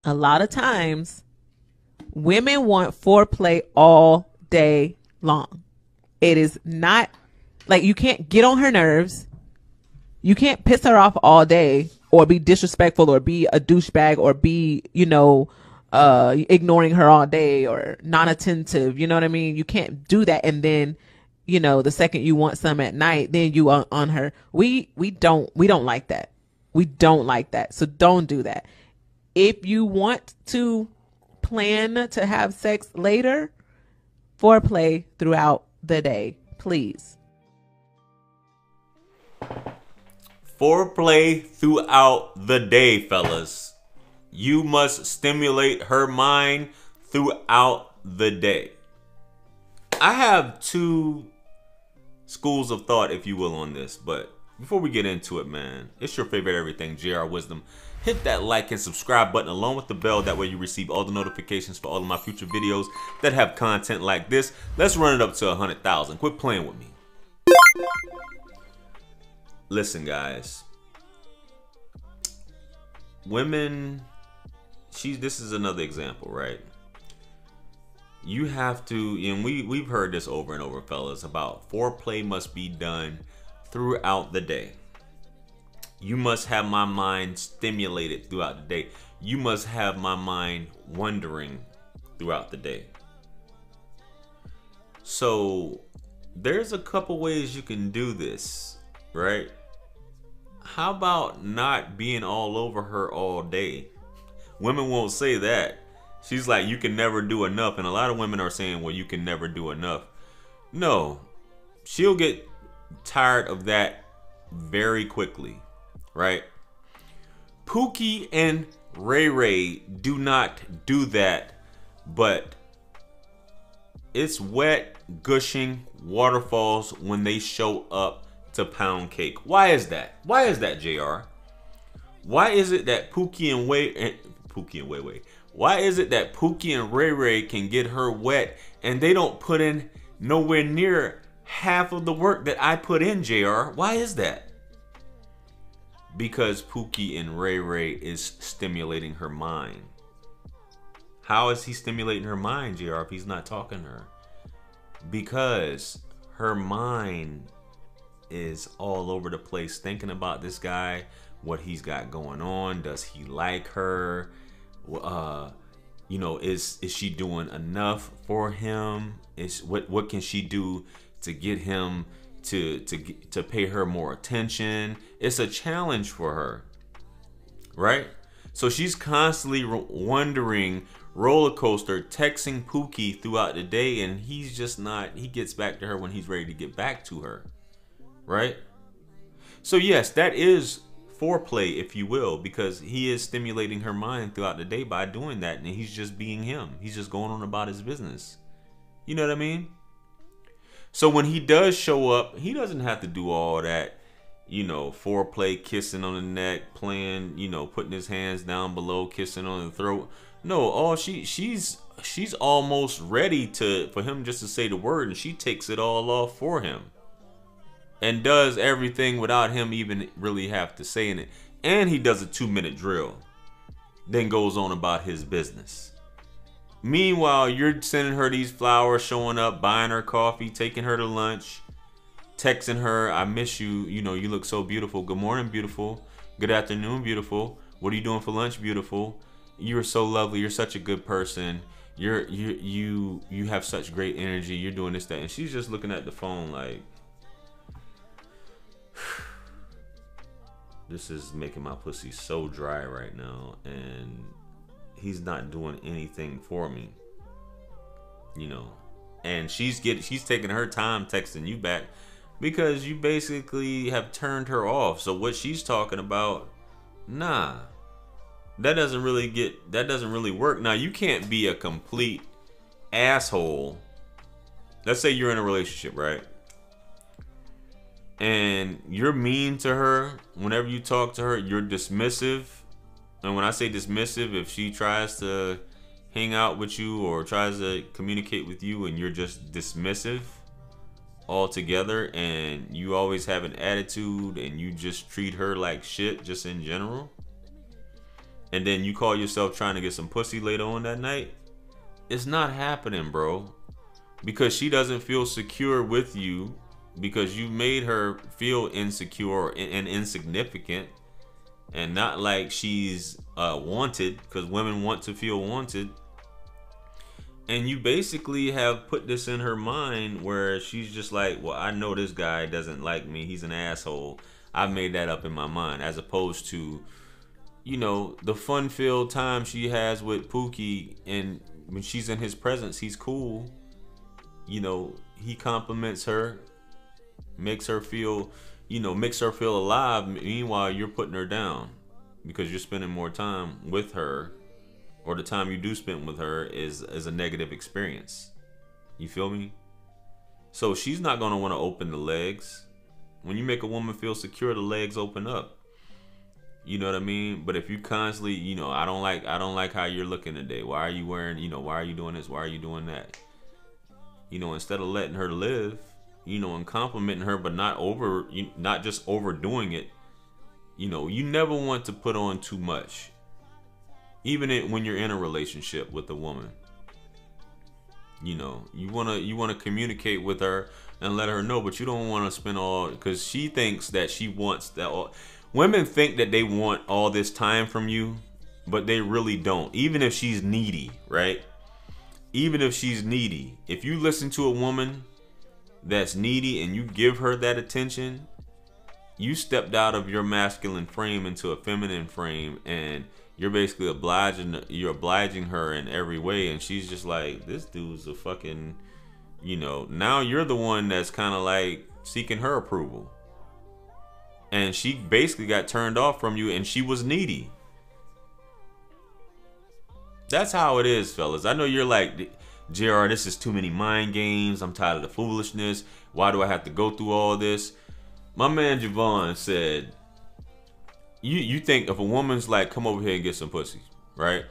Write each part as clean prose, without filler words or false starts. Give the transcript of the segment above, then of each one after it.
A lot of times, women want foreplay all day long. It is not like you can't get on her nerves. You can't piss her off all day or be disrespectful or be a douchebag or be, ignoring her all day or non-attentive. You know what I mean? You can't do that. And then, the second you want some at night, then you on her. We don't like that. We don't like that. So don't do that. If you want to plan to have sex later, foreplay throughout the day, please. Foreplay throughout the day, fellas. You must stimulate her mind throughout the day. I have two schools of thought, if you will, on this. But before we get into it, man, it's your favorite everything, JR Wisdom. Hit that like and subscribe button along with the bell. That way you receive all the notifications for all of my future videos that have content like this. Let's run it up to 100,000. Quit playing with me. Listen, guys. Women, this is another example, right? You have to, and we've heard this over and over, fellas, about foreplay must be done throughout the day. You must have my mind stimulated throughout the day. You must have my mind wondering throughout the day. So there's a couple ways you can do this, right? How about not being all over her all day? Women won't say that. She's like, you can never do enough. And a lot of women are saying, well, you can never do enough. No, she'll get tired of that very quickly, right? Pookie and Ray Ray do not do that, but it's wet, gushing waterfalls when they show up to pound cake. Why is that? Why is that, JR? Why is it that Pookie and Way Why is it that Pookie and Ray Ray can get her wet and they don't put in nowhere near half of the work that I put in, JR? Why is that? Because Pookie and Ray Ray is stimulating her mind. How is he stimulating her mind, JR, if he's not talking to her? Because her mind is all over the place thinking about this guy, what he's got going on. Does he like her? Is she doing enough for him? What can she do to get him to pay her more attention? It's a challenge for her, right? So she's constantly wondering, roller coaster, texting Pookie throughout the day, and he's just not. He gets back to her when he's ready to get back to her, right? So yes, that is foreplay, if you will, because he is stimulating her mind throughout the day by doing that, and he's just being him. He's just going on about his business. You know what I mean? So when he does show up, he doesn't have to do all that, foreplay, kissing on the neck, playing, putting his hands down below, kissing on the throat. No, she's almost ready for him just to say the word, and she takes it all off for him. And does everything without him even really have to say in it. And he does a 2-minute drill. Then goes on about his business. Meanwhile, you're sending her these flowers, showing up, buying her coffee, taking her to lunch, texting her, I miss you, you look so beautiful. Good morning, beautiful. Good afternoon, beautiful. What are you doing for lunch, beautiful? You're so lovely. You're such a good person. You have such great energy. You're doing this, that. And she's just looking at the phone like, this is making my pussy so dry right now, and he's not doing anything for me, and she's taking her time texting you back because you basically have turned her off. So what she's talking about, nah, that doesn't really work. Now, you can't be a complete asshole. Let's say you're in a relationship, right? And you're mean to her. Whenever you talk to her, you're dismissive. And when I say dismissive, if she tries to hang out with you or tries to communicate with you and you're just dismissive altogether, and you always have an attitude and you just treat her like shit just in general, and then you call yourself trying to get some pussy later on that night, it's not happening, bro. Because she doesn't feel secure with you, because you made her feel insecure and insignificant, and not like she's wanted, because women want to feel wanted. And you basically have put this in her mind where she's just like, well, I know this guy doesn't like me, he's an asshole, I've made that up in my mind. As opposed to, you know, the fun-filled time she has with Pookie, and when she's in his presence, he's cool. You know, he compliments her, makes her feel, you know, makes her feel alive. Meanwhile, you're putting her down because you're spending more time with her, or the time you do spend with her is a negative experience. You feel me? So she's not gonna want to open the legs. When you make a woman feel secure, the legs open up. You know what I mean? But if you constantly, you know, I don't like how you're looking today. Why are you wearing, you know, why are you doing this? Why are you doing that? You know, instead of letting her live, you know, and complimenting her, but not just overdoing it. You know, you never want to put on too much, even when you're in a relationship with a woman. You know, you wanna communicate with her and let her know, but you don't want to spend all, because she thinks that she wants that all. Women think that they want all this time from you, but they really don't. Even if she's needy, right? Even if she's needy, if you listen to a woman that's needy and you give her that attention, you stepped out of your masculine frame into a feminine frame, and you're basically obliging her in every way. And she's just like, this dude's a fucking, you know, now you're the one that's kind of like seeking her approval. And she basically got turned off from you, and she was needy. That's how it is, fellas. I know you're like, JR, this is too many mind games. I'm tired of the foolishness. Why do I have to go through all this? My man Javon said, you think if a woman's like, come over here and get some pussy, right?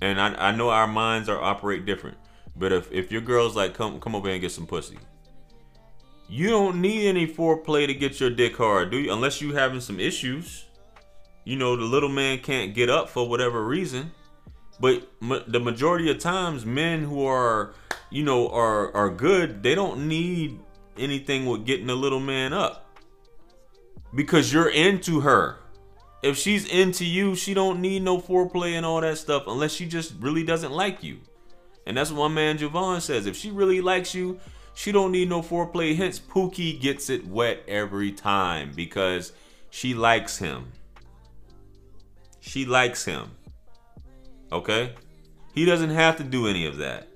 And I know our minds operate different. But if your girl's like, come over here and get some pussy, you don't need any foreplay to get your dick hard, do you? Unless you having some issues. You know, the little man can't get up for whatever reason. But the majority of times, men who are, you know, are good, they don't need anything with getting the little man up. Because you're into her. If she's into you, she don't need no foreplay and all that stuff, unless she just really doesn't like you. And that's what my man Javon says. If she really likes you, she don't need no foreplay. Hence, Pookie gets it wet every time because she likes him. She likes him. Okay? He doesn't have to do any of that.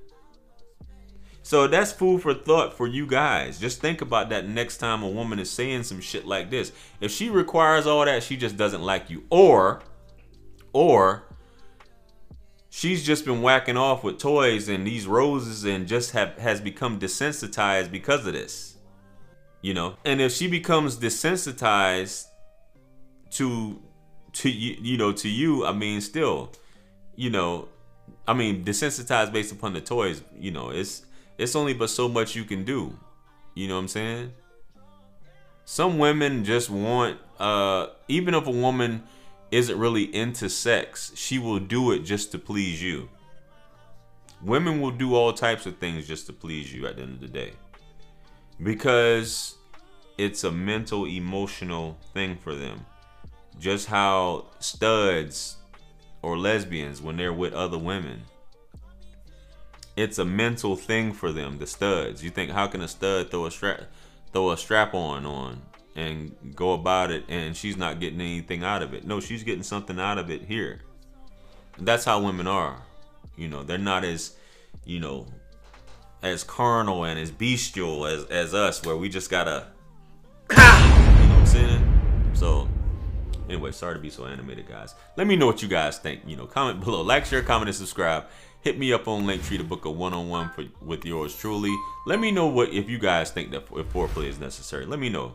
So that's food for thought for you guys. Just think about that next time a woman is saying some shit like this. If she requires all that, she just doesn't like you. Or she's just been whacking off with toys and these roses and just has become desensitized because of this. You know? And if she becomes desensitized to you, I mean, still, you know, I mean, desensitized based upon the toys, you know, it's only but so much you can do. You know what I'm saying? Some women just want, even if a woman isn't really into sex, she will do it just to please you. Women will do all types of things just to please you at the end of the day. Because it's a mental, emotional thing for them. Just how studs or lesbians, when they're with other women, it's a mental thing for them, the studs. You think, how can a stud throw a strap on and go about it and she's not getting anything out of it? No, she's getting something out of it here. That's how women are. You know, they're not as, you know, as carnal and as bestial as us, where we just gotta, you know what I'm saying? So anyway, sorry to be so animated, guys. Let me know what you guys think. You know, comment below. Like, share, comment, and subscribe. Hit me up on Linktree to book a one-on-one with yours truly. Let me know if you guys think that if foreplay is necessary. Let me know.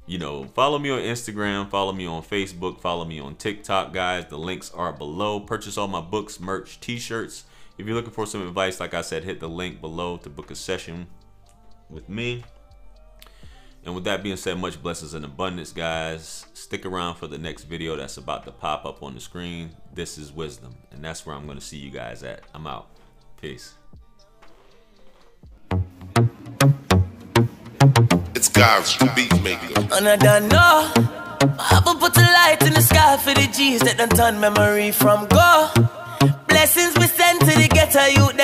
You know, follow me on Instagram, follow me on Facebook, follow me on TikTok, guys. The links are below. Purchase all my books, merch, t-shirts. If you're looking for some advice, like I said, hit the link below to book a session with me. And with that being said, much blessings and abundance, guys. Stick around for the next video that's about to pop up on the screen. This is wisdom, and that's where I'm going to see you guys at. I'm out. Peace. It's God's beat maker. And I don't know. I will put a light in the sky for the G's that done turn memory from go. Blessings we send to the ghetto youth.